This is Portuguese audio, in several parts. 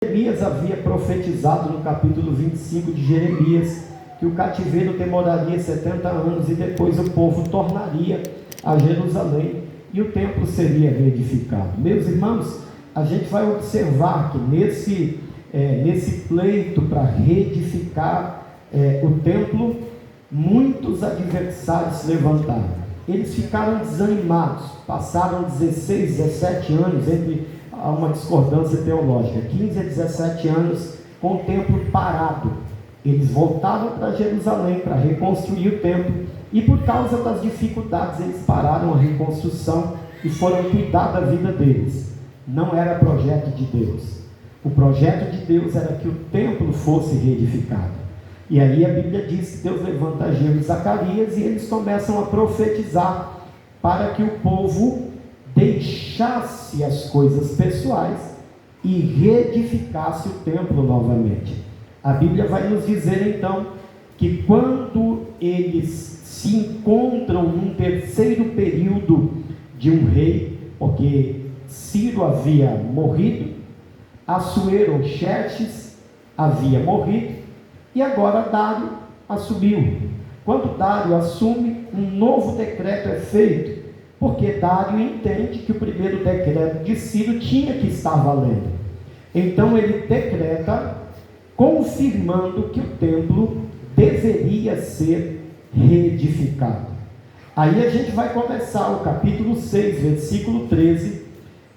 Jeremias havia profetizado no capítulo 25 de Jeremias que o cativeiro demoraria 70 anos e depois o povo tornaria a Jerusalém e o templo seria reedificado. Meus irmãos, a gente vai observar que nesse pleito para reedificar o templo, muitos adversários se levantaram. Eles ficaram desanimados, passaram 16, 17 anos entre uma discordância teológica, 15 a 17 anos com o templo parado. Eles voltaram para Jerusalém para reconstruir o templo e por causa das dificuldades eles pararam a reconstrução e foram cuidar da vida deles. Não era projeto de Deus. O projeto de Deus era que o templo fosse reedificado. E aí a Bíblia diz que Deus levanta Ageu e Zacarias e eles começam a profetizar para que o povo deixasse as coisas pessoais e reedificasse o templo novamente. A Bíblia vai nos dizer então que quando eles se encontram num terceiro período de um rei, porque Ciro havia morrido, Assuero ou Xerxes havia morrido e agora Dário assumiu. Quando Dário assume, um novo decreto é feito, porque Dário entende que o primeiro decreto de Ciro tinha que estar valendo. Então ele decreta, confirmando que o templo deveria ser reedificado. Aí a gente vai começar o capítulo 6, versículo 13,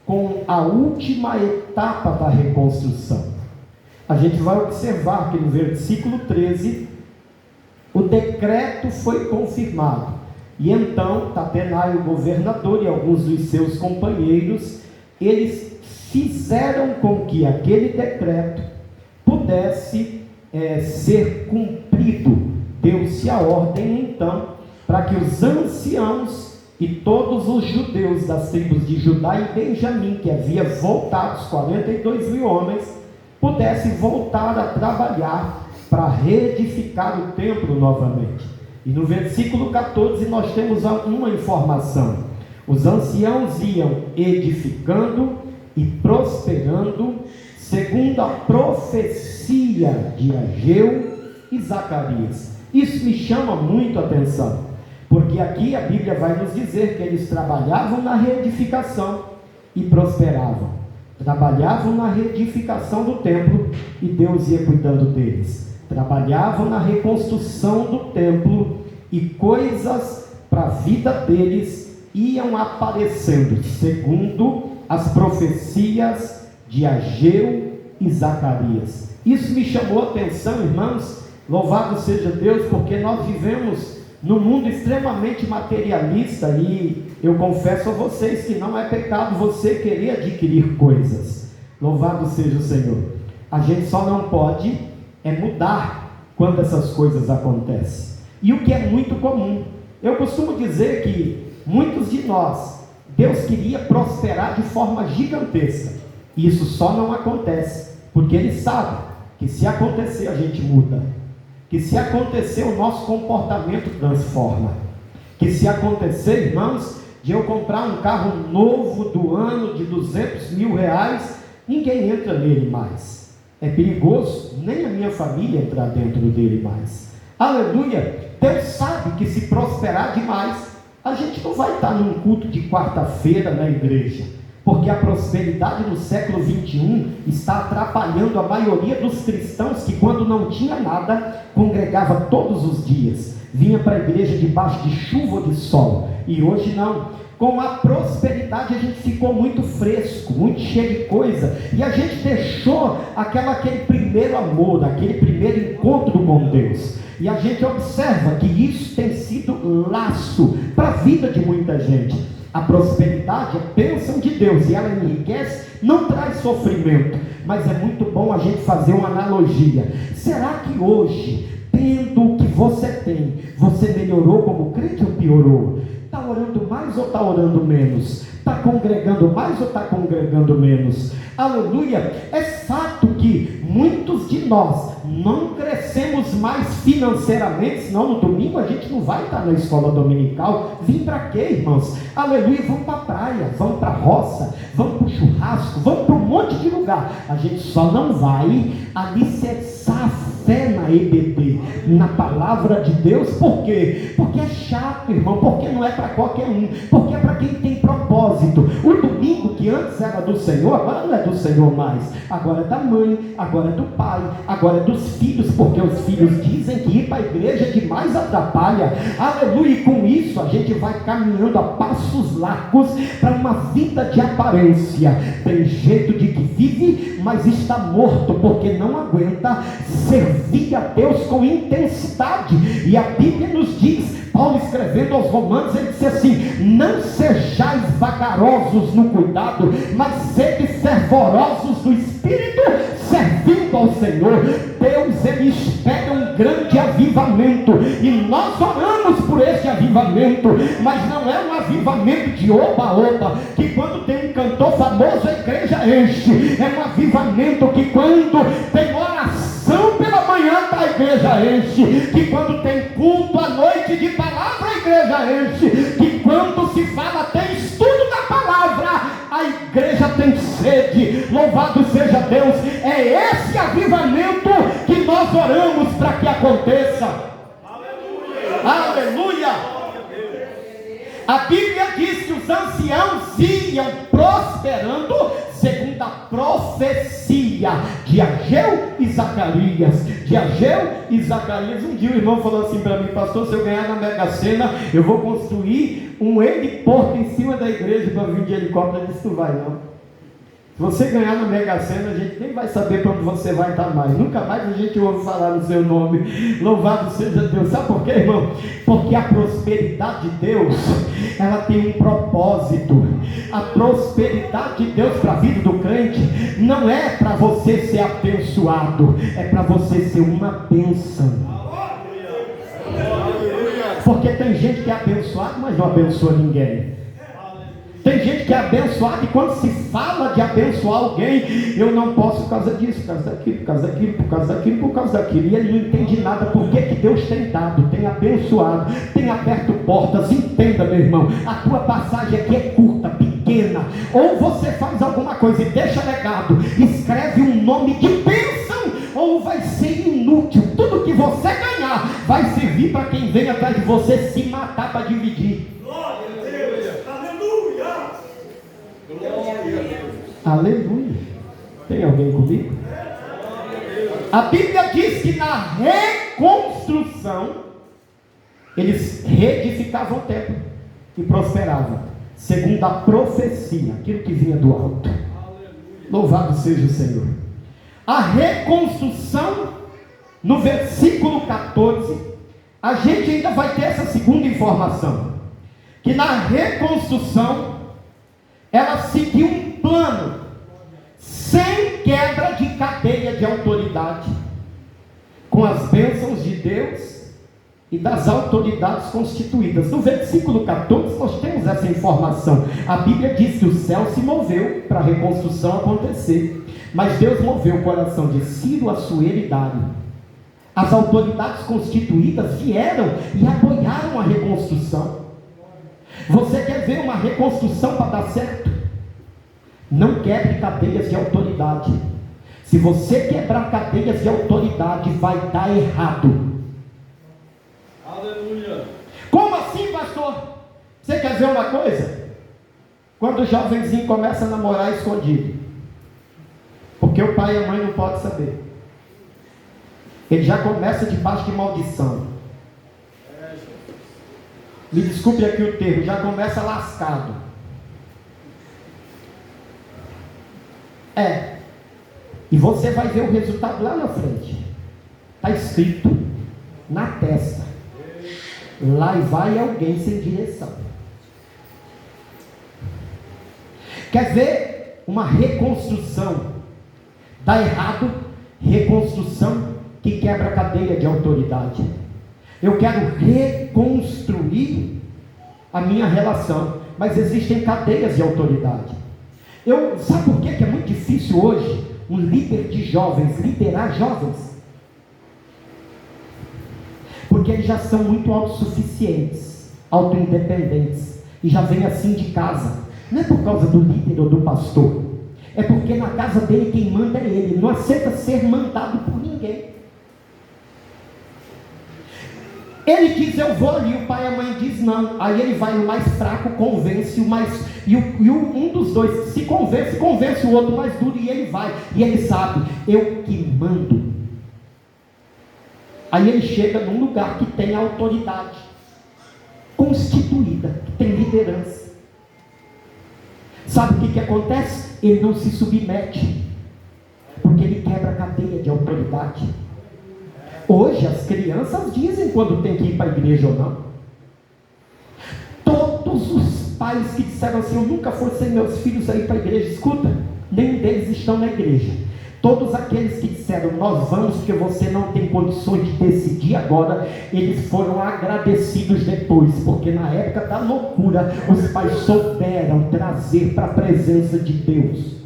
com a última etapa da reconstrução. A gente vai observar que no versículo 13, o decreto foi confirmado. E então, Tatenai, o governador, e alguns dos seus companheiros, eles fizeram com que aquele decreto pudesse ser cumprido. Deu-se a ordem, então, para que os anciãos e todos os judeus das tribos de Judá e Benjamim, que havia voltado, os 42 mil homens, pudessem voltar a trabalhar para reedificar o templo novamente. E no versículo 14 nós temos uma informação: os anciãos iam edificando e prosperando, segundo a profecia de Ageu e Zacarias. Isso me chama muito a atenção, porque aqui a Bíblia vai nos dizer que eles trabalhavam na reedificação e prosperavam, trabalhavam na reedificação do templo e Deus ia cuidando deles, trabalhavam na reconstrução do templo e coisas para a vida deles iam aparecendo, segundo as profecias de Ageu e Zacarias. Isso me chamou a atenção, irmãos. Louvado seja Deus, porque nós vivemos num mundo extremamente materialista e eu confesso a vocês que não é pecado você querer adquirir coisas. Louvado seja o Senhor. A gente só não pode mudar quando essas coisas acontecem. E o que é muito comum, eu costumo dizer que muitos de nós, Deus queria prosperar de forma gigantesca. E isso só não acontece, porque Ele sabe que se acontecer a gente muda, que se acontecer o nosso comportamento transforma, que se acontecer, irmãos, de eu comprar um carro novo do ano de 200 mil reais, ninguém entra nele mais. É perigoso nem a minha família entrar dentro dele mais. Aleluia! Deus sabe que se prosperar demais, a gente não vai estar num culto de quarta-feira na igreja, porque a prosperidade no século 21 está atrapalhando a maioria dos cristãos que, quando não tinha nada, congregava todos os dias, vinha para a igreja debaixo de chuva ou de sol. E hoje não. Com a prosperidade a gente ficou muito fresco, muito cheio de coisa, e a gente deixou aquele primeiro amor, aquele primeiro encontro com Deus. E a gente observa que isso tem sido laço para a vida de muita gente. A prosperidade é bênção de Deus e ela enriquece, não traz sofrimento. Mas é muito bom a gente fazer uma analogia. Será que hoje, tendo o que você tem, você melhorou como crente ou piorou? Está orando mais ou está orando menos? Está congregando mais ou está congregando menos? Aleluia! É fato que muitos de nós não crescemos mais financeiramente, senão no domingo a gente não vai estar na escola dominical. Vim para quê, irmãos? Aleluia, vamos para a praia, vamos para a roça, vamos para o churrasco, vamos para um monte de lugar. A gente só não vai alicerçar a fé na EBD, na palavra de Deus. Por quê? Porque é chato, irmão, porque não é para qualquer um, porque é para quem tem propósito. O domingo que antes era do Senhor, agora não é do Senhor mais, agora é da mãe, agora é do pai, agora é dos filhos, porque os filhos dizem que ir para a igreja demais atrapalha. Aleluia, e com isso a gente vai caminhando a passos largos para uma vida de aparência. Tem jeito de que vive, mas está morto, porque não aguenta servir a Deus com intensidade. E a Bíblia nos diz, Paulo escrevendo aos Romanos, ele disse assim: não sejais vagarosos no cuidado, mas sede fervorosos no Espírito, servindo ao Senhor. Deus, ele espera um grande avivamento, e nós oramos por esse avivamento, mas não é um avivamento de oba-oba, que quando tem um cantor famoso a igreja enche. É um avivamento que quando tem oração pela manhã a igreja enche, que quando tem culto à noite de palavra a igreja enche, que quando se fala tem estudo da palavra a igreja tem sede. Louvado seja Deus. É esse avivamento que nós oramos para que aconteça. Aleluia. Aleluia. A Bíblia diz que os anciãos iam prosperando segundo a profecia de Ageu e Zacarias. De Ageu e Zacarias. Um dia o irmão falou assim para mim: pastor, se eu ganhar na Mega Sena, eu vou construir um heliporto em cima da igreja para vir de helicóptero. Eu disse: tu vai não. Se você ganhar na Mega Sena, a gente nem vai saber para onde você vai estar mais. Nunca mais a gente ouve falar no seu nome. Louvado seja Deus. Sabe por quê, irmão? Porque a prosperidade de Deus, ela tem um propósito. A prosperidade de Deus para a vida do crente não é para você ser abençoado, é para você ser uma bênção. Porque tem gente que é abençoado, mas não abençoa ninguém. Tem gente que é abençoada, e quando se fala de abençoar alguém, eu não posso por causa disso, por causa daquilo, por causa daquilo, por causa daquilo, por causa daquilo. E ele não entende nada. Por que Deus tem dado, tem abençoado, tem aberto portas. Entenda, meu irmão, a tua passagem aqui é curta, pequena. Ou você faz alguma coisa e deixa legado, escreve um nome de bênção, ou vai ser inútil. Tudo que você ganhar vai servir para quem vem atrás de você se matar para dividir. Aleluia. Tem alguém comigo? A Bíblia diz que na reconstrução eles reedificavam o templo e prosperavam, segundo a profecia, aquilo que vinha do alto. Louvado seja o Senhor. A reconstrução, no versículo 14, a gente ainda vai ter essa segunda informação, que na reconstrução ela seguiu um plano, sem quebra de cadeia de autoridade, com as bênçãos de Deus e das autoridades constituídas. No versículo 14 nós temos essa informação. A Bíblia diz que o céu se moveu para a reconstrução acontecer, mas Deus moveu o coração de Ciro, Assuero e Dário. As autoridades constituídas vieram e apoiaram a reconstrução. Você quer ver uma reconstrução para dar certo? Não quebre cadeias de autoridade. Se você quebrar cadeias de autoridade, vai dar errado. Aleluia. Como assim, pastor? Você quer ver uma coisa? Quando o jovenzinho começa a namorar escondido, porque o pai e a mãe não podem saber, ele já começa debaixo de maldição. Me desculpe aqui o termo, já começa lascado. E você vai ver o resultado lá na frente. Está escrito na testa: lá vai alguém sem direção. Quer ver uma reconstrução dá errado? Reconstrução que quebra a cadeia de autoridade. Eu quero reconstruir a minha relação, mas existem cadeias de autoridade. Sabe por que é muito difícil hoje um líder de jovens liderar jovens? Porque eles já são muito autossuficientes, autoindependentes, e já vem assim de casa. Não é por causa do líder ou do pastor, é porque na casa dele quem manda é ele, não aceita ser mandado por ninguém. Ele diz eu vou ali, o pai e a mãe diz não, aí ele vai, o mais fraco convence o mais, um dos dois se convence o outro mais duro, e ele vai, e ele sabe, eu que mando. Aí ele chega num lugar que tem autoridade constituída, que tem liderança. Sabe o que acontece? Ele não se submete, porque ele quebra a cadeia de autoridade. Hoje as crianças dizem quando tem que ir para a igreja ou não. Todos os pais que disseram assim, eu nunca forcei meus filhos a ir para a igreja, escuta, nenhum deles estão na igreja. Todos aqueles que disseram, nós vamos porque você não tem condições de decidir agora, eles foram agradecidos depois, porque na época da loucura, os pais souberam trazer para a presença de Deus.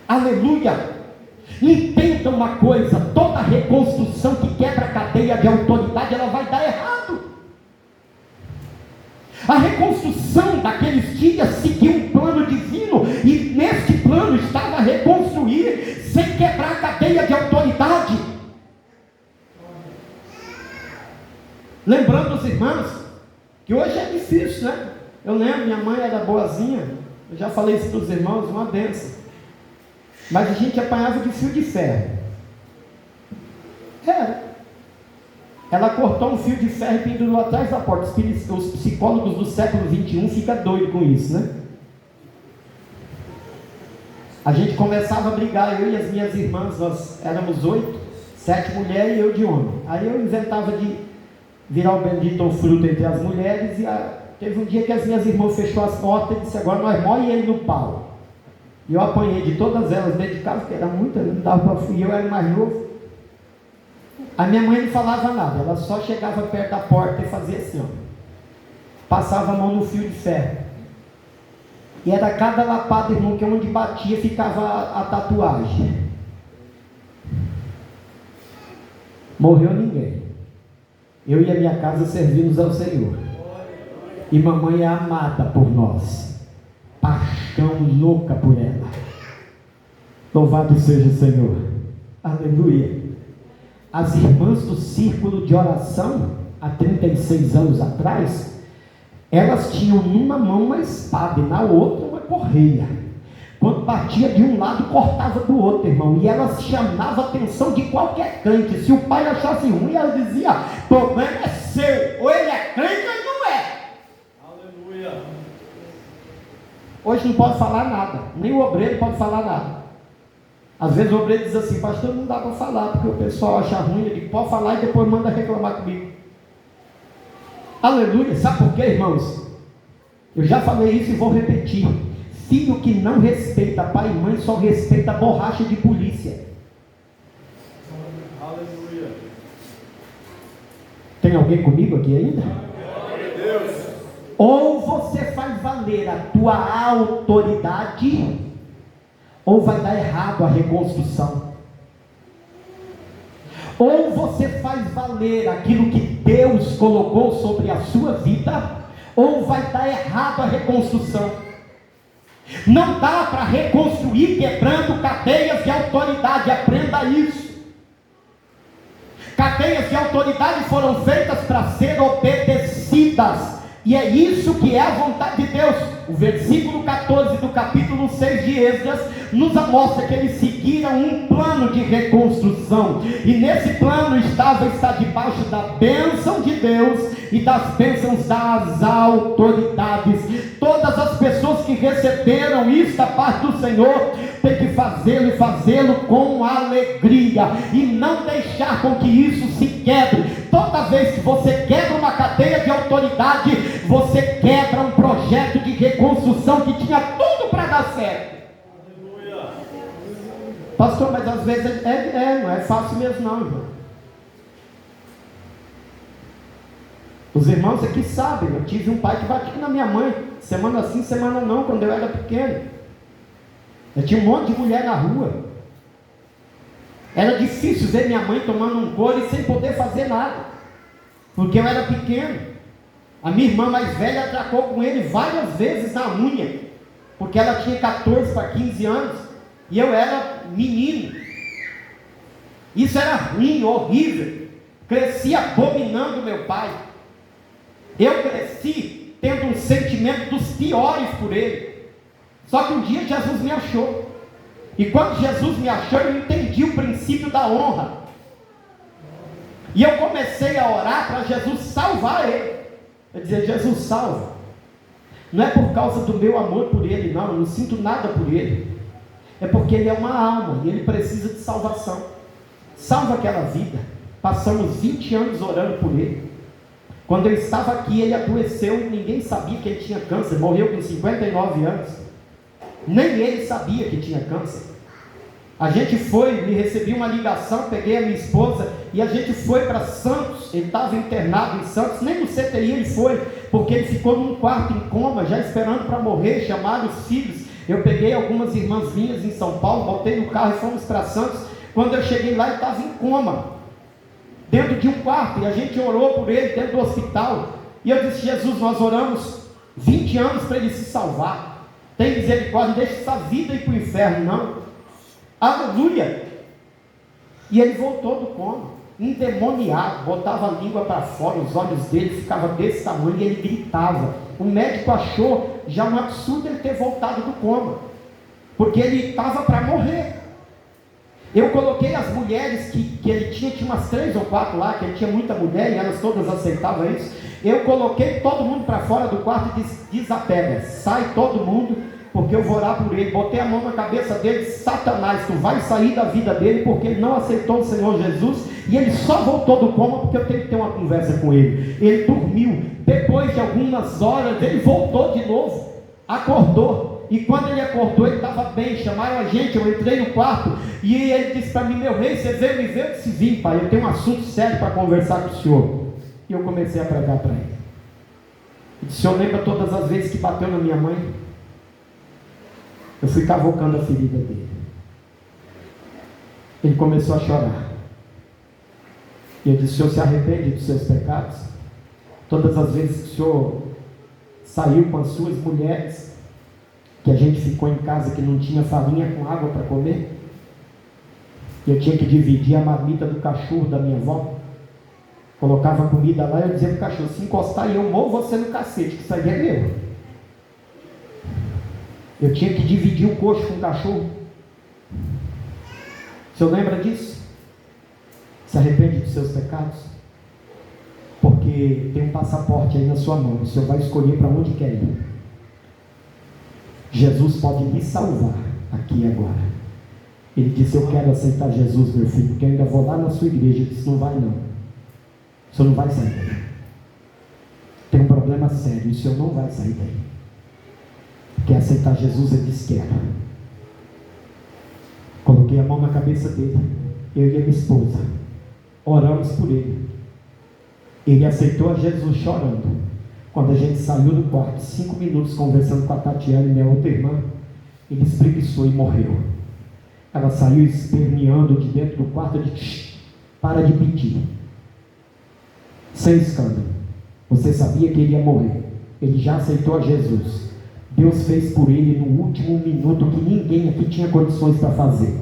Aleluia! Entenda uma coisa, toda reconstrução que quebra a cadeia de autoridade, ela vai dar errado. A reconstrução daqueles dias seguiu um plano divino, e neste plano estava a reconstruir sem quebrar a cadeia de autoridade. Lembrando os irmãos que hoje é difícil, né? Eu lembro, minha mãe era boazinha, eu já falei isso para os irmãos, uma benção, mas a gente apanhava de fio de ferro. Ela cortou um fio de ferro e pendurou atrás da porta. Os psicólogos do século 21 ficam doidos com isso, né? A gente começava a brigar, eu e as minhas irmãs, nós éramos 8, 7 mulheres e eu de homem. Aí eu inventava de virar o bendito ou fruto entre as mulheres, e teve um dia que as minhas irmãs fechou as portas e disse, agora nós morre ele no pau. E eu apanhei de todas elas dentro de casa, porque era muita, não dava para fugir, eu era mais novo. A minha mãe não falava nada, ela só chegava perto da porta e fazia assim, ó. Passava a mão no fio de ferro. E era cada lapada, irmão, que onde batia ficava a tatuagem. Morreu ninguém. Eu e a minha casa servimos ao Senhor. E mamãe é amada por nós. Paixão louca por ela. Louvado seja o Senhor. Aleluia. As irmãs do círculo de oração, há 36 anos atrás, elas tinham numa mão uma espada e na outra uma correia. Quando batia de um lado, cortava do outro, irmão. E elas chamavam a atenção de qualquer crente. Se o pai achasse ruim, ela dizia, o problema é seu. Ou ele é crente ou ele não é. Aleluia. Hoje não pode falar nada. Nem o obreiro pode falar nada. Às vezes o obreiro diz assim, pastor, não dá para falar, porque o pessoal acha ruim. Ele pode falar e depois manda reclamar comigo. Aleluia. Sabe por quê, irmãos? Eu já falei isso e vou repetir. Filho que não respeita pai e mãe só respeita a borracha de polícia. Aleluia. Tem alguém comigo aqui ainda? Deus. Ou você faz valer a tua autoridade, ou vai dar errado a reconstrução. Ou você faz valer aquilo que Deus colocou sobre a sua vida, ou vai dar errado a reconstrução. Não dá para reconstruir quebrando cadeias de autoridade, aprenda isso. Cadeias de autoridade foram feitas para ser obedecidas, e é isso que é a vontade de Deus. O versículo 14 do capítulo 6 de Esdras nos mostra que eles seguiram um plano de reconstrução, e nesse plano está debaixo da bênção de Deus e das bênçãos das autoridades. Todas as pessoas que receberam isso da parte do Senhor tem que fazê-lo e fazê-lo com alegria, e não deixar com que isso se quebre. Toda vez que você quebra uma cadeia de autoridade, você quebra um projeto de reconstrução que tinha tudo para dar certo. Aleluia. Pastor, mas às vezes não é fácil mesmo não, irmão. Os irmãos aqui sabem, eu tive um pai que batia na minha mãe, semana sim, semana não, quando eu era pequeno. Eu tinha um monte de mulher na rua. Era difícil ver minha mãe tomando um couro e sem poder fazer nada, porque eu era pequeno. A minha irmã mais velha atracou com ele várias vezes na unha, porque ela tinha 14 para 15 anos, e eu era menino. Isso era ruim, horrível. Cresci abominando meu pai. Eu cresci tendo um sentimento dos piores por ele. Só que um dia Jesus me achou. E quando Jesus me achou, eu entendi o princípio da honra. E eu comecei a orar para Jesus salvar ele. Eu dizia: Jesus, salva. Não é por causa do meu amor por ele, não. Eu não sinto nada por ele. É porque ele é uma alma e ele precisa de salvação. Salva aquela vida. Passamos 20 anos orando por ele. Quando eu estava aqui, ele adoeceu e ninguém sabia que ele tinha câncer. Morreu com 59 anos. Nem ele sabia que tinha câncer. A gente foi, me recebi uma ligação, peguei a minha esposa e a gente foi para Santos. Ele estava internado em Santos, nem no CTI ele foi, porque ele ficou num quarto em coma, já esperando para morrer. Chamaram os filhos. Eu peguei algumas irmãs minhas em São Paulo, botei no carro e fomos para Santos. Quando eu cheguei lá, ele estava em coma, dentro de um quarto, e a gente orou por ele dentro do hospital. E eu disse: Jesus, nós oramos 20 anos para ele se salvar. Tem misericórdia, deixa essa vida ir para o inferno, não. Aleluia! E ele voltou do coma, endemoniado, botava a língua para fora, os olhos dele ficavam desse tamanho e ele gritava. O médico achou já um absurdo ele ter voltado do coma, porque ele estava para morrer. Eu coloquei as mulheres que ele tinha umas 3 ou 4 lá, que ele tinha muita mulher e elas todas aceitavam isso. Eu coloquei todo mundo para fora do quarto e disse: desapega, sai todo mundo, porque eu vou orar por ele. Botei a mão na cabeça dele: Satanás, tu vai sair da vida dele, porque ele não aceitou o Senhor Jesus, e ele só voltou do coma porque eu tenho que ter uma conversa com ele. Ele dormiu, depois de algumas horas ele voltou de novo, acordou, e quando ele acordou ele estava bem. Chamaram a gente, eu entrei no quarto, e ele disse para mim: meu rei, você veio me ver? Eu disse: vim, pai, eu tenho um assunto sério para conversar com o senhor. E eu comecei a pregar para ele. Ele disse: o senhor lembra todas as vezes que bateu na minha mãe? Eu fui cavocando a ferida dele. Ele começou a chorar. E eu disse: o senhor se arrepende dos seus pecados? Todas as vezes que o senhor saiu com as suas mulheres, que a gente ficou em casa que não tinha farinha com água para comer, eu tinha que dividir a marmita do cachorro da minha avó, colocava comida lá e eu dizia para o cachorro: se encostar e eu morro você no cacete, que isso aí é meu. Eu tinha que dividir o coxo com o cachorro. O senhor lembra disso? Se arrepende dos seus pecados? Porque tem um passaporte aí na sua mão, o senhor vai escolher para onde quer ir. Jesus pode lhe salvar aqui e agora. Ele disse: eu quero aceitar Jesus, meu filho, porque eu ainda vou lá na sua igreja. Ele disse: não vai não, o senhor não vai sair daí. Tem um problema sério, o senhor não vai sair daí. Quer aceitar Jesus? Ele disse: quero. Coloquei a mão na cabeça dele, eu e a minha esposa, oramos por ele. Ele aceitou a Jesus chorando. Quando a gente saiu do quarto, 5 minutos conversando com a Tatiana, minha outra irmã, ele espreguiçou e morreu. Ela saiu esperneando de dentro do quarto e disse: para de pedir, sem escândalo, você sabia que ele ia morrer, ele já aceitou a Jesus. Deus fez por ele no último minuto que ninguém aqui tinha condições para fazer.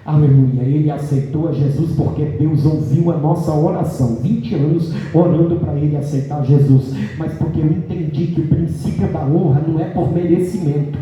Aleluia, ele aceitou a Jesus porque Deus ouviu a nossa oração, 20 anos orando para ele aceitar Jesus, mas porque eu entendi que o princípio da honra não é por merecimento.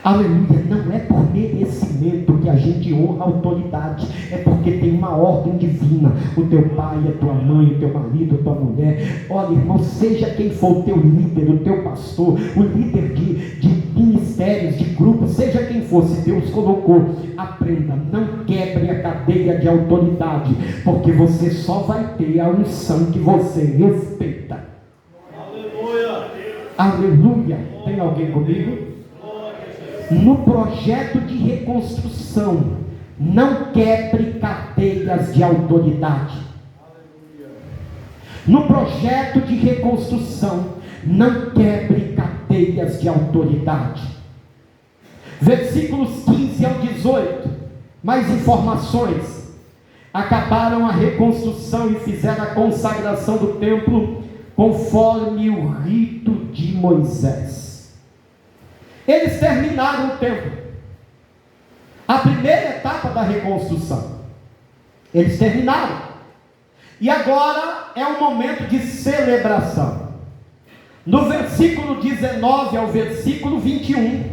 Aleluia, não é por merecimento que a gente honra a autoridade, é porque tem uma ordem divina. O teu pai, a tua mãe, o teu marido, a tua mulher, olha irmão, seja quem for o teu líder, o teu pastor, o líder de ministérios, de grupos, seja quem for, se Deus colocou, aprenda, não quebre a cadeia de autoridade, porque você só vai ter a unção que você respeita. Aleluia, aleluia. Tem alguém comigo? No projeto de reconstrução, não quebre cadeias de autoridade. No projeto de reconstrução, não quebre cadeias de autoridade. Versículos 15 ao 18. 18, mais informações. Acabaram a reconstrução e fizeram a consagração do templo conforme o rito de Moisés. Eles terminaram o templo, a primeira etapa da reconstrução. Eles terminaram. E agora é um momento de celebração. No versículo 19 ao versículo 21,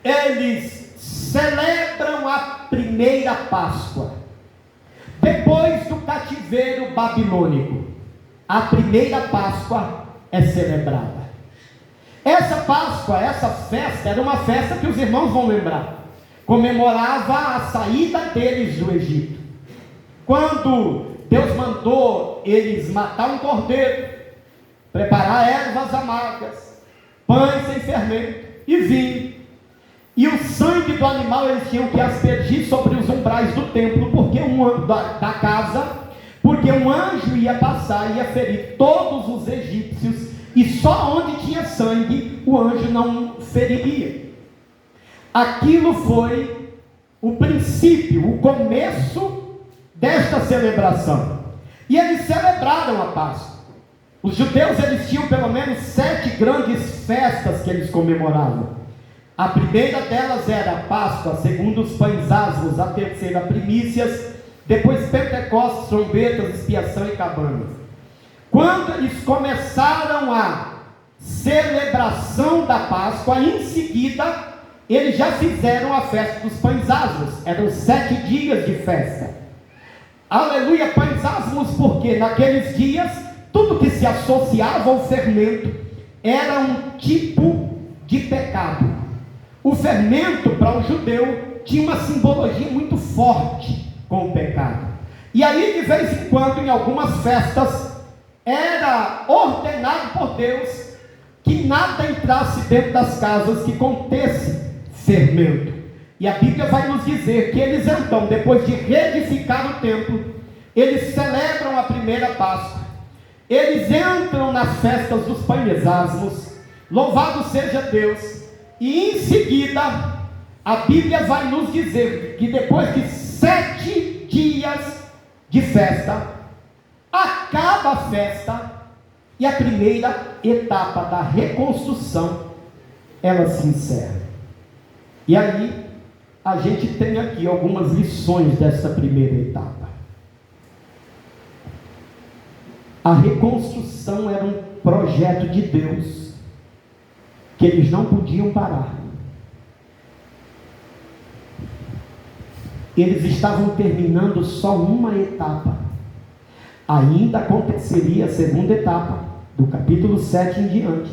eles celebram a primeira Páscoa. Depois do cativeiro babilônico, a primeira Páscoa é celebrada. Essa Páscoa, essa festa, era uma festa que os irmãos vão lembrar. Comemorava a saída deles do Egito. Quando Deus mandou eles matar um cordeiro, preparar ervas amargas, pães sem fermento e vinho. E o sangue do animal eles tinham que aspergir sobre os umbrais do templo, da casa, porque um anjo ia passar e ia ferir todos os egípcios, e só onde tinha sangue o anjo não feriria. Aquilo foi o princípio, o começo desta celebração. E eles celebraram a Páscoa. Os judeus eles tinham pelo menos 7 grandes festas que eles comemoravam. A primeira delas era a Páscoa, a segunda os pães asmos, a terceira primícias, depois Pentecostes, trombetas, expiação e cabanas. Quando eles começaram a celebração da Páscoa, em seguida eles já fizeram a festa dos pães asmos. Eram 7 dias de festa. Aleluia, pães asmos, porque naqueles dias tudo que se associava ao fermento era um tipo de pecado. O fermento para o judeu tinha uma simbologia muito forte com o pecado. E aí de vez em quando, em algumas festas, era ordenado por Deus que nada entrasse dentro das casas que contesse fermento. E a Bíblia vai nos dizer que eles então, depois de reedificar o templo, eles celebram a primeira Páscoa. Eles entram nas festas dos pães asmos, louvado seja Deus. E em seguida, a Bíblia vai nos dizer que depois de 7 dias de festa, acaba a festa e a primeira etapa da reconstrução, ela se encerra. E aí, a gente tem aqui algumas lições dessa primeira etapa. A reconstrução era um projeto de Deus, que eles não podiam parar. Eles estavam terminando só uma etapa. Ainda aconteceria a segunda etapa, do capítulo 7 em diante,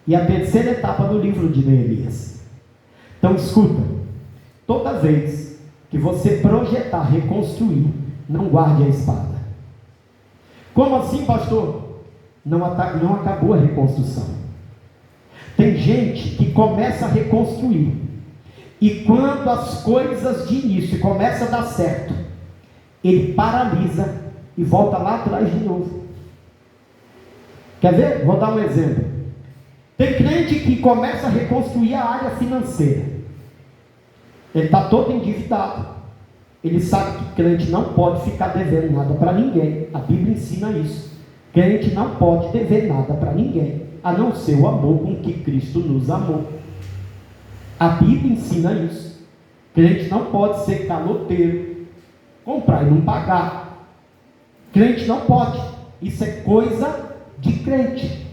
e a terceira etapa do livro de Neemias. Então escuta, toda vez que você projetar reconstruir, não guarde a espada. Como assim, pastor? Não acabou a reconstrução. Tem gente que começa a reconstruir, e quando as coisas de início começam a dar certo, ele paralisa e volta lá atrás de novo. Quer ver? Vou dar um exemplo. Tem crente que começa a reconstruir a área financeira. Ele está todo endividado. Ele sabe que crente não pode ficar devendo nada para ninguém. A Bíblia ensina isso. Crente não pode dever nada para ninguém, a não ser o amor com que Cristo nos amou. A Bíblia ensina isso. Crente não pode ser caloteiro, comprar e não pagar. Crente não pode. Isso é coisa de crente.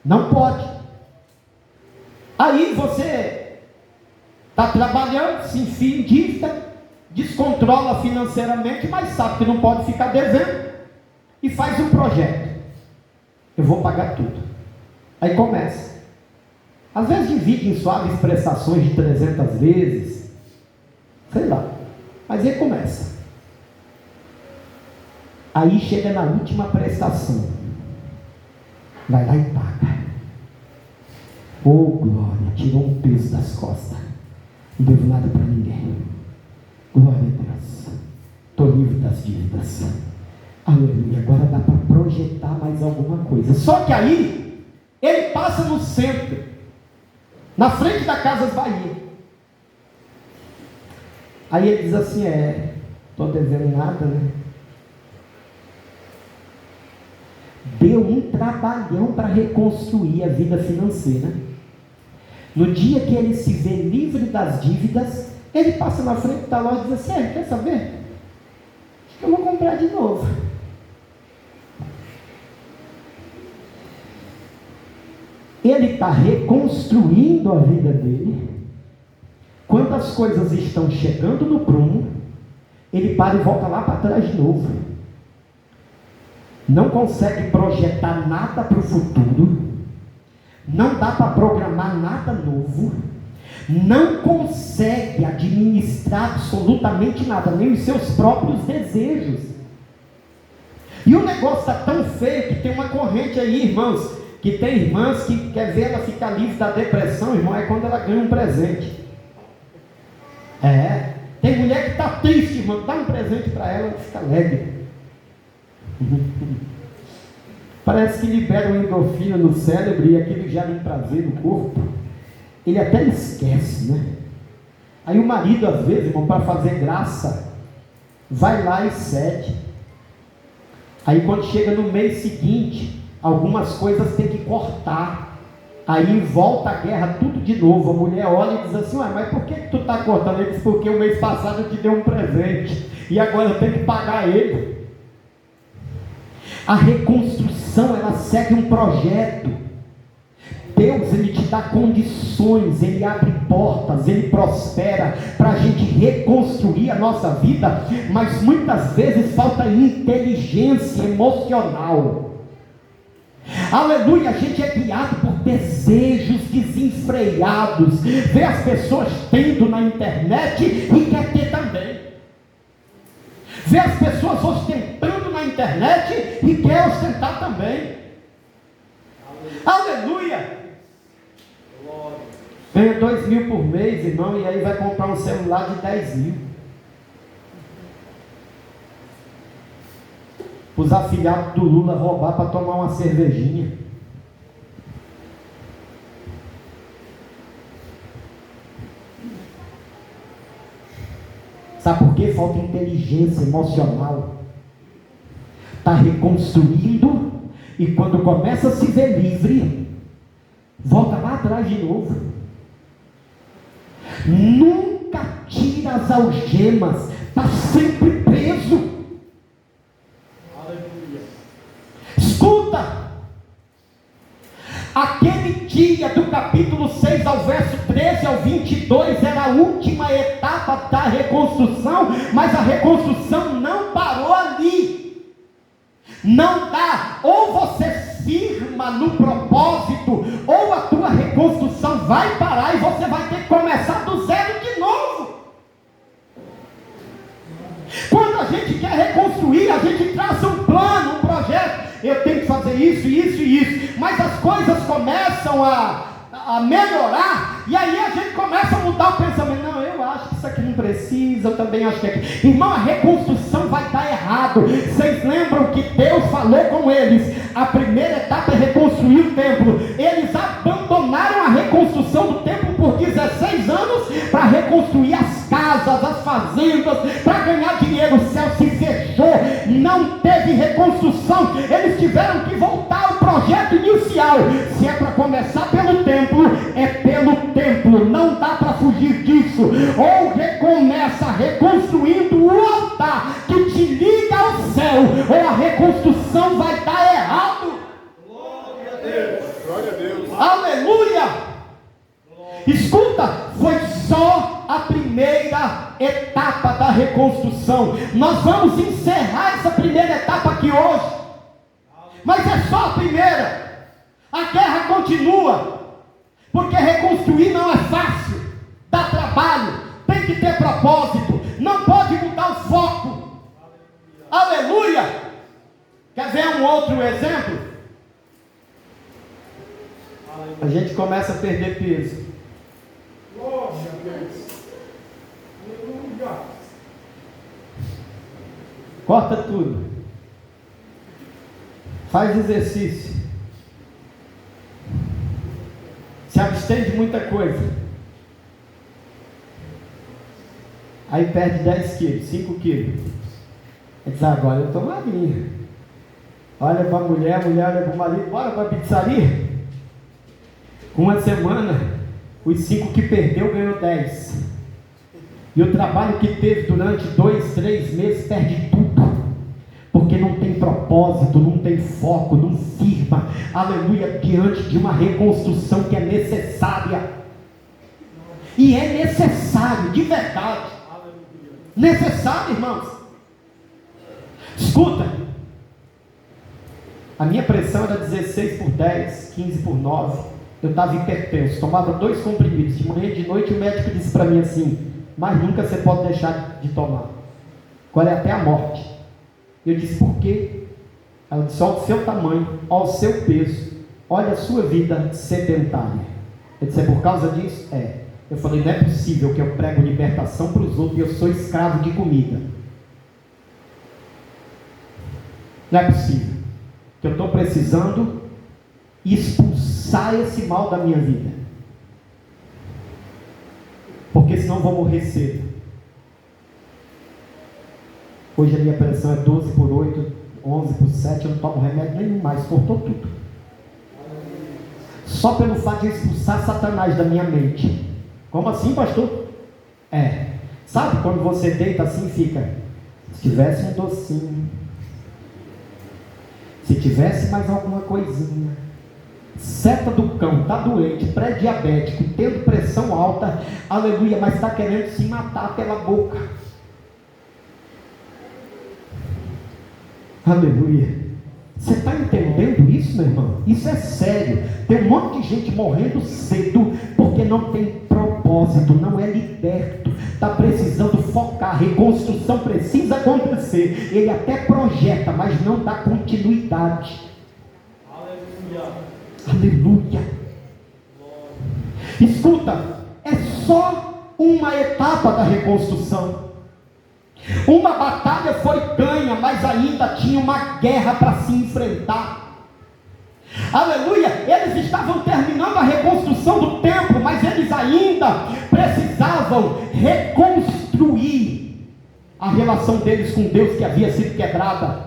Não pode. Aí você está trabalhando, se enfia em dívida, descontrola financeiramente, mas sabe que não pode ficar devendo, e faz um projeto. Eu vou pagar tudo. Aí começa. Às vezes divide em suaves prestações de 300 vezes, sei lá, mas aí começa. Aí chega na última prestação, vai lá e paga. Oh glória, tirou um peso das costas, não devo nada para ninguém. Glória a Deus, estou livre das dívidas. Aleluia, agora dá para projetar mais alguma coisa. Só que aí, ele passa no centro, na frente da Casas Bahia. Aí ele diz assim, estou devendo nada, né? Deu um trabalhão para reconstruir a vida financeira. No dia que ele se vê livre das dívidas, ele passa na frente da loja e diz assim, quer saber? Acho que eu vou comprar de novo. Ele está reconstruindo a vida dele. Quando as coisas estão chegando no prumo, ele para e volta lá para trás de novo. Não consegue projetar nada para o futuro, não dá para programar nada novo, não consegue administrar absolutamente nada, nem os seus próprios desejos. E o negócio está tão feio que tem uma corrente aí, irmãos, que tem irmãs que quer ver ela ficar livre da depressão, irmão, é quando ela ganha um presente. Tem mulher que está triste, irmão, dá um presente para ela, ela fica alegre. Parece que libera uma endorfina no cérebro e aquilo gera um prazer no corpo. Ele até esquece, né? Aí o marido, às vezes, irmão, para fazer graça, vai lá e cede. Aí quando chega no mês seguinte, algumas coisas tem que cortar. Aí volta a guerra tudo de novo. A mulher olha e diz assim, mas por que tu está cortando? Ele diz, porque o mês passado eu te dei um presente e agora eu tenho que pagar ele. A reconstrução, ela segue um projeto. Deus, Ele te dá condições, Ele abre portas, Ele prospera para a gente reconstruir a nossa vida, mas muitas vezes falta inteligência emocional. Aleluia, a gente é guiado por desejos desenfreados, vê as pessoas tendo na internet e quer ter também, vê as pessoas ostentando na internet e quer ostentar também. Aleluia. Ganha 2.000 por mês, irmão, e aí vai comprar um celular de 10.000. Os afilhados do Lula roubar para tomar uma cervejinha. Sabe por quê? Falta inteligência emocional. Está reconstruindo, e quando começa a se ver livre, volta lá atrás de novo. Nunca tira as algemas, está sempre preso. Escuta, aquele dia do capítulo 6 ao verso 13 ao 22 era a última etapa da reconstrução, mas a reconstrução não parou ali. Não dá, ou você firma no propósito, ou a tua reconstrução vai parar e você vai ter que começar do zero de novo. Quando a gente quer reconstruir, a gente traça um plano, um projeto. Eu tenho que fazer isso, isso e isso, mas as coisas começam a melhorar, e aí a gente começa a mudar o pensamento. Não, eu acho que isso aqui não precisa, eu também acho que aqui. Irmão, a reconstrução vai dar errado. Vocês lembram que Deus falou com eles? A primeira etapa é reconstruir o templo. Eles abandonaram a reconstrução do templo por 16 anos para reconstruir as casas, as fazendas, para ganhar dinheiro. O céu se fechou, não teve reconstrução. Eles tiveram que voltar ao projeto inicial. Se é para começar pelo templo, é pelo templo, não dá para fugir disso. Ou recomeça reconstruindo o altar que te liga ao céu, ou a reconstrução vai dar errado. Glória a Deus. Glória a Deus. Aleluia. Escuta, foi só a primeira etapa da reconstrução. Nós vamos encerrar essa primeira etapa aqui hoje, mas é só a primeira. A guerra continua, porque reconstruir não é fácil, dá trabalho, tem que ter propósito, não pode mudar o foco. Aleluia. Quer ver um outro exemplo? A gente começa a perder peso. Corta tudo, faz exercício, se abstém de muita coisa. Aí perde 10 quilos, 5 quilos. Ele diz, agora eu estou magrinha. Olha para a mulher olha para o marido, bora para a pizzaria. Uma semana, os 5 que perdeu ganhou 10. E o trabalho que teve durante 2, 3 meses perde tudo. Porque não tem propósito, não tem foco, não firma, aleluia, diante de uma reconstrução que é necessária. E é necessário, de verdade. Necessário, irmãos. Escuta, a minha pressão era 16/10, 15/9. Eu estava hipertenso, tomava 2 comprimidos, de manhã e de noite. O médico disse para mim assim, mas nunca você pode deixar de tomar. Agora é até a morte. Eu disse, por quê? Ela disse, olha o seu tamanho, olha o seu peso, olha a sua vida sedentária. Eu disse, é por causa disso? É. Eu falei, não é possível que eu prego libertação para os outros e eu sou escravo de comida. Não é possível. Que eu estou precisando expulsar esse mal da minha vida. Porque senão eu vou morrer cedo. Hoje a minha pressão é 12/8, 11/7, eu não tomo remédio nenhum mais, cortou tudo. Só pelo fato de expulsar Satanás da minha mente. Como assim, pastor? Sabe quando você deita assim e fica, se tivesse um docinho, se tivesse mais alguma coisinha, seta do cão, está doente, pré-diabético, tendo pressão alta, aleluia, mas está querendo se matar pela boca. Aleluia. Você está entendendo isso, meu irmão? Isso é sério. Tem um monte de gente morrendo cedo porque não tem propósito, não é liberto, está precisando focar. Reconstrução precisa acontecer. Ele até projeta, mas não dá continuidade. Aleluia. Aleluia. Escuta, é só uma etapa da reconstrução. Uma batalha foi ganha, mas ainda tinha uma guerra para se enfrentar. Aleluia, eles estavam terminando a reconstrução do templo, mas eles ainda precisavam reconstruir a relação deles com Deus que havia sido quebrada.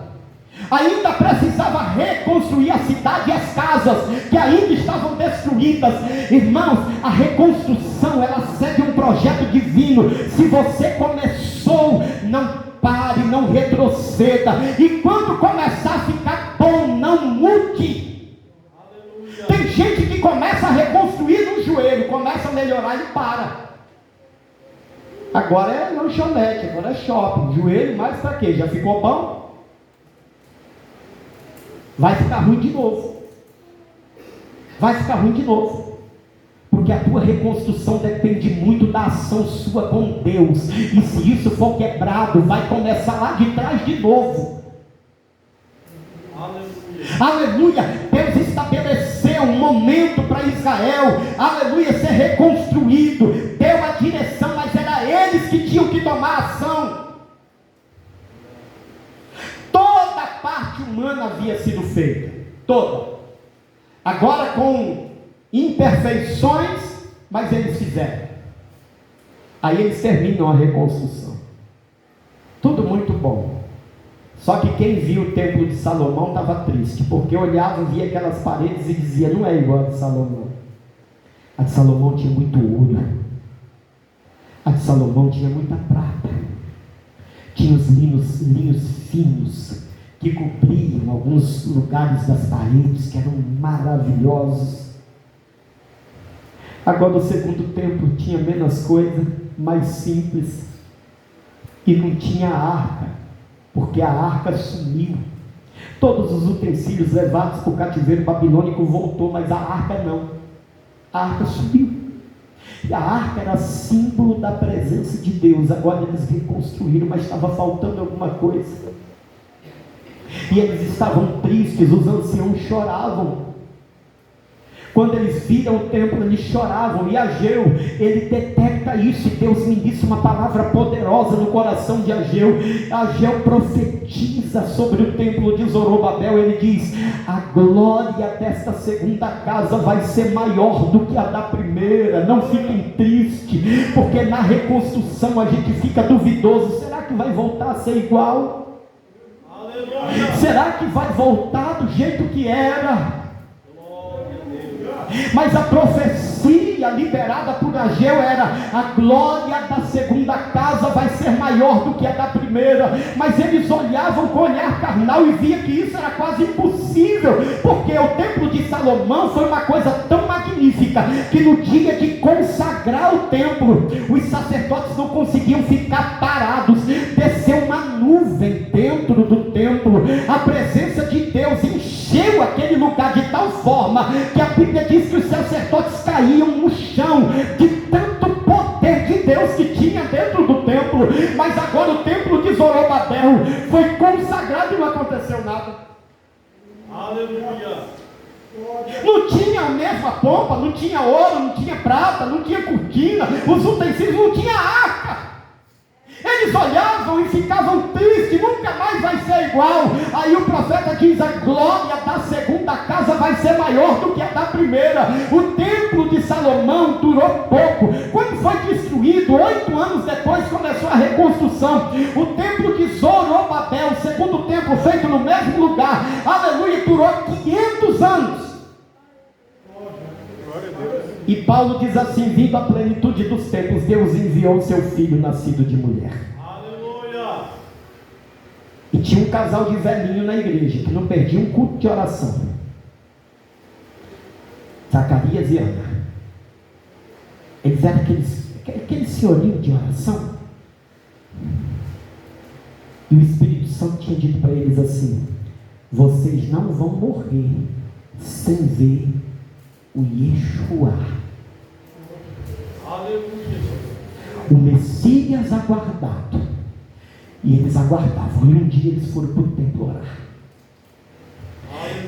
Ainda precisava reconstruir a cidade e as casas que ainda estavam destruídas. Irmãos, a reconstrução, ela segue um projeto divino. Se você começou, não pare, não retroceda. E quando começar a ficar bom, não mude. Aleluia. Tem gente que começa a reconstruir no joelho, começa a melhorar e para. Agora é lanchonete, agora é shopping. Joelho mais para quê? Já ficou bom? Vai ficar ruim de novo. Vai ficar ruim de novo. Porque a tua reconstrução depende muito da ação sua com Deus. E se isso for quebrado, vai começar lá de trás de novo. Aleluia. Aleluia. Deus estabeleceu um momento para Israel, aleluia, ser reconstruído. Deu a direção, mas era eles que tinham que tomar ação. Toda a parte humana havia sido feita, toda. Agora com imperfeições, mas eles fizeram. Aí eles terminam a reconstrução. Tudo muito bom. Só que quem viu o templo de Salomão estava triste, porque olhava e via aquelas paredes e dizia, não é igual a de Salomão. A de Salomão tinha muito ouro. A de Salomão tinha muita prata. Tinha os linhos finos que cobriam alguns lugares das paredes que eram maravilhosos. Agora o segundo templo tinha menos coisa, mais simples, e não tinha a arca, porque a arca sumiu. Todos os utensílios levados para o cativeiro babilônico voltou, mas a arca não. A arca sumiu. E a arca era símbolo da presença de Deus. Agora eles reconstruíram, mas estava faltando alguma coisa. E eles estavam tristes, os anciãos choravam, Quando eles viram o templo, eles choravam. E Ageu, ele detecta isso, e Deus ministra uma palavra poderosa no coração de Ageu. Ageu profetiza sobre o templo de Zorobabel. Ele diz: a glória desta segunda casa vai ser maior do que a da primeira. Não fiquem tristes, porque na reconstrução a gente fica duvidoso. Será que vai voltar a ser igual? Aleluia. Será que vai voltar do jeito que era? Mas a profecia liberada por Ageu era: a glória da segunda casa vai ser maior do que a da primeira. Mas eles olhavam com olhar carnal e via que isso era quase impossível, porque o templo de Salomão foi uma coisa tão magnífica que no dia de consagrar o templo, os sacerdotes não conseguiam ficar parados. Desceu uma nuvem dentro do templo, a presença de Deus encheu aquele lugar de tal forma que a Bíblia diz que os sacerdotes caíam no chão de tanto poder de Deus que tinha dentro do templo. Mas agora o templo de Zorobabel foi consagrado e não aconteceu nada. Aleluia. Não tinha a mesma pompa, não tinha ouro, não tinha prata, não tinha cortina, os utensílios, não tinha arca. Eles olhavam e ficavam tristes: nunca mais vai ser igual. Aí o profeta diz: a glória da segunda casa vai ser maior do que a da primeira. O templo de Salomão durou pouco. Quando foi destruído, 8 anos depois começou a reconstrução. O templo de Zorobabel, o segundo templo feito no mesmo lugar, aleluia, durou 500 anos. E Paulo diz assim: vindo a plenitude dos tempos, Deus enviou o seu filho nascido de mulher. Aleluia. E tinha um casal de velhinho na igreja que não perdia um culto de oração: Zacarias e Ana. Eles eram aquele senhorinho de oração. E o Espírito Santo tinha dito para eles assim: vocês não vão morrer sem ver o Yeshua, o Messias aguardado. E eles aguardavam, e um dia eles foram para o templo orar.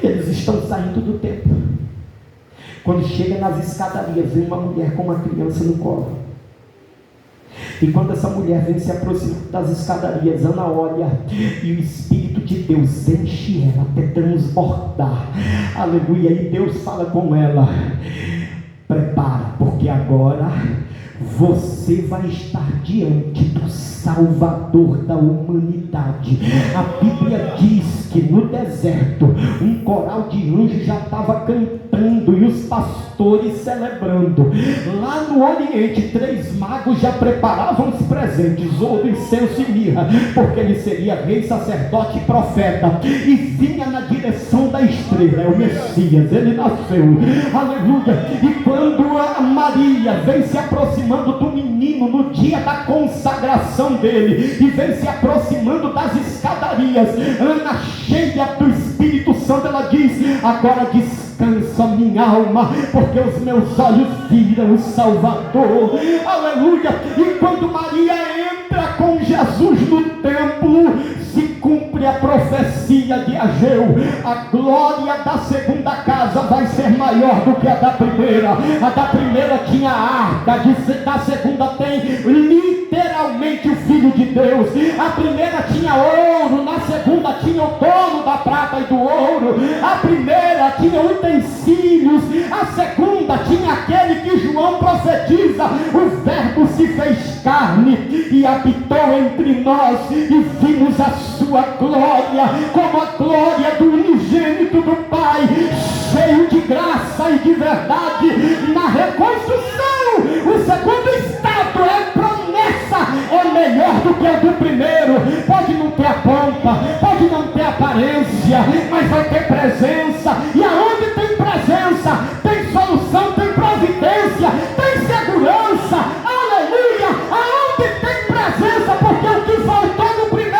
Eles estão saindo do templo. Quando chega nas escadarias, vem uma mulher com uma criança no colo. E quando essa mulher vem se aproximando das escadarias, Ana olha e o Espírito de Deus enche ela até transbordar. Aleluia. E Deus fala com ela: prepara, porque agora você vai estar diante do Salvador da humanidade. A Bíblia diz que no deserto um coral de anjos já estava cantando e os pastores celebrando. Lá no Oriente, 3 magos já preparavam os presentes: ouro, incenso e mirra, porque ele seria rei, sacerdote e profeta, e vinha na direção da estrela. É o Messias, ele nasceu. Aleluia. E quando a Maria vem se aproximando do menino no dia da consagração dele, e vem se aproximando das escadarias, Ana, cheia do Espírito Santo, ela diz: agora descansa minha alma, porque os meus olhos viram o Salvador. Aleluia. E quando Maria entra com Jesus no templo, se cumpre a profecia de Ageu: a glória da segunda casa vai ser maior do que a da primeira. A da primeira tinha a arca, da segunda tem literalmente o Filho de Deus. A primeira tinha ouro, na segunda tinha o dono da prata e do ouro. A primeira tinha utensílios, a segunda tinha aquele que João profetiza: o Verbo se fez carne e habitou entre nós, e vimos a sua glória, como a glória do unigênito do Pai, cheio de graça e de verdade. Na reconstrução, o segundo estado é promessa, é melhor do que a do primeiro. Pode não ter a pompa, pode não ter aparência, mas vai ter presença. E aonde tem presença, tem solução, tem providência, tem segurança. Aleluia. Aonde tem presença, porque o que faltou no primeiro,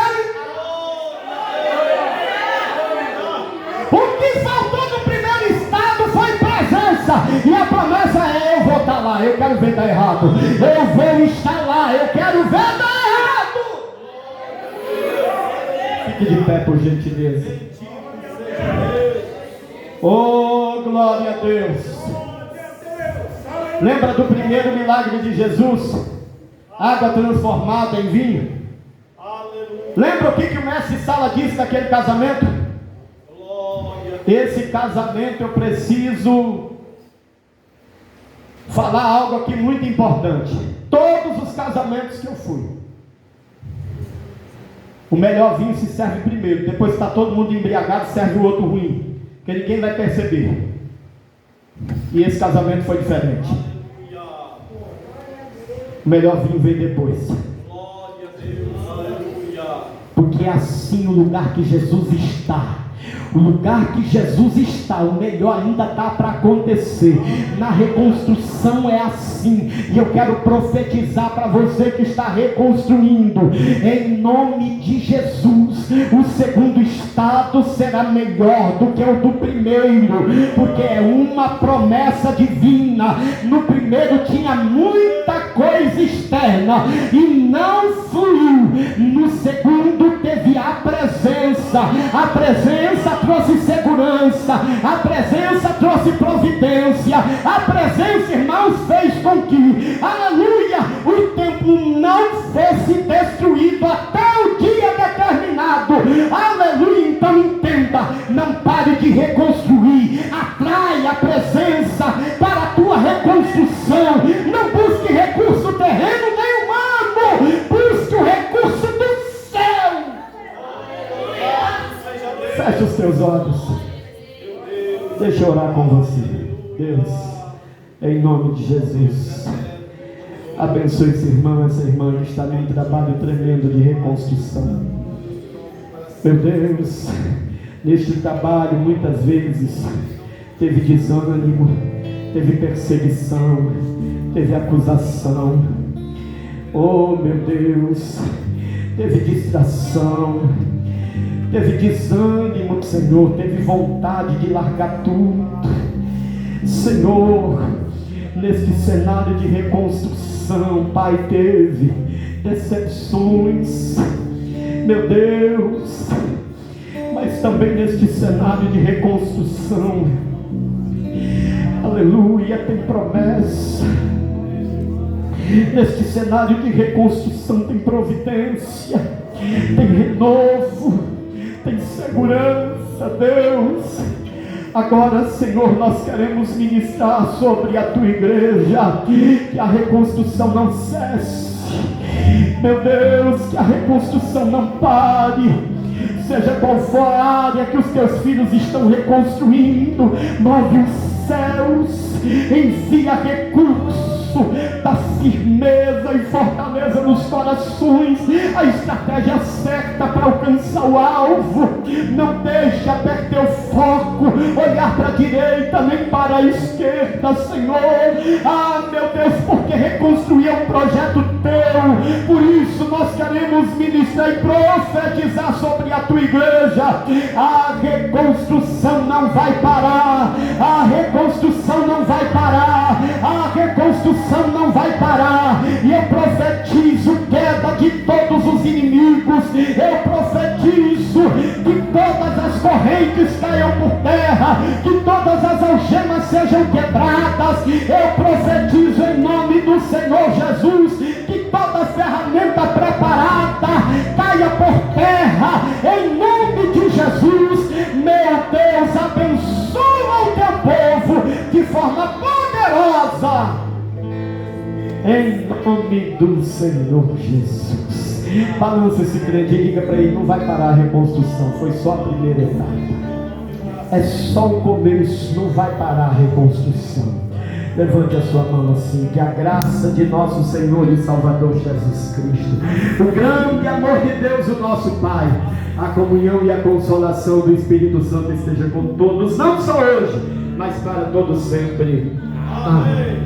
o que faltou no primeiro estado foi presença. E a promessa é: eu vou estar lá. Eu quero ver dar errado, eu vou estar lá. Eu quero ver dar errado. Fique de pé, por gentileza. Oh, glória a Deus. Lembra do primeiro milagre de Jesus? Água transformada em vinho. Lembra o que o mestre Sala disse daquele casamento? Esse casamento eu preciso falar algo aqui muito importante. Todos os casamentos que eu fui, o melhor vinho se serve primeiro. Depois que está todo mundo embriagado, serve o outro ruim, que ninguém vai perceber. E esse casamento foi diferente. O melhor vinho veio depois. Porque é assim o lugar que Jesus está. O lugar que Jesus está, o melhor ainda está para acontecer. Na reconstrução é assim. E eu quero profetizar para você que está reconstruindo, em nome de Jesus, o segundo estado será melhor do que o do primeiro, porque é uma promessa divina. No primeiro tinha muita coisa externa e não fluiu. No segundo teve a presença. A presença trouxe segurança, a presença trouxe providência, a presença, irmãos, fez com que, aleluia, o templo não fosse destruído até o dia determinado. Aleluia. Então entenda, não pare de reconstruir, atrai a presença para a tua reconstrução. Não busque recurso terreno nem humano, busque o recurso do céu. Feche os teus olhos. Deixa eu orar com você. Deus, em nome de Jesus, abençoe esse irmão, essa irmã que está num trabalho tremendo de reconstrução. Meu Deus, neste trabalho muitas vezes teve desânimo, teve perseguição, teve acusação. Oh meu Deus, teve distração, teve desânimo, Senhor, teve vontade de largar tudo. Senhor, neste cenário de reconstrução, Pai, teve decepções, meu Deus, mas também neste cenário de reconstrução, aleluia, tem promessa. Neste cenário de reconstrução tem providência, tem renovo, tem segurança, Deus. Agora, Senhor, nós queremos ministrar sobre a tua igreja, que a reconstrução não cesse, meu Deus, que a reconstrução não pare, seja qual for a área que os teus filhos estão reconstruindo, move os céus, envia recursos, da firmeza e fortaleza nos corações, a estratégia certa para alcançar o alvo. Não deixa perder o foco, olhar para a direita nem para a esquerda, Senhor. Ah, meu Deus, porque reconstruir é um projeto teu. Por isso nós queremos ministrar e profetizar sobre a tua igreja. A reconstrução não vai parar, a reconstrução não vai parar, a reconstrução não vai parar. E eu profetizo queda de todos os inimigos, eu profetizo que todas as correntes caiam por terra, que todas as algemas sejam quebradas. Eu profetizo em nome do Senhor Jesus que toda ferramenta preparada caia por terra, em nome de Jesus. Meu Deus, abençoa o teu povo de forma poderosa, em nome do Senhor Jesus. Balança esse crente e diga para ele: não vai parar a reconstrução, foi só a primeira etapa, é só o começo, não vai parar a reconstrução. Levante a sua mão assim, que a graça de nosso Senhor e Salvador Jesus Cristo, o grande amor de Deus, o nosso Pai, a comunhão e a consolação do Espírito Santo esteja com todos, não só hoje, mas para todos sempre. Amém.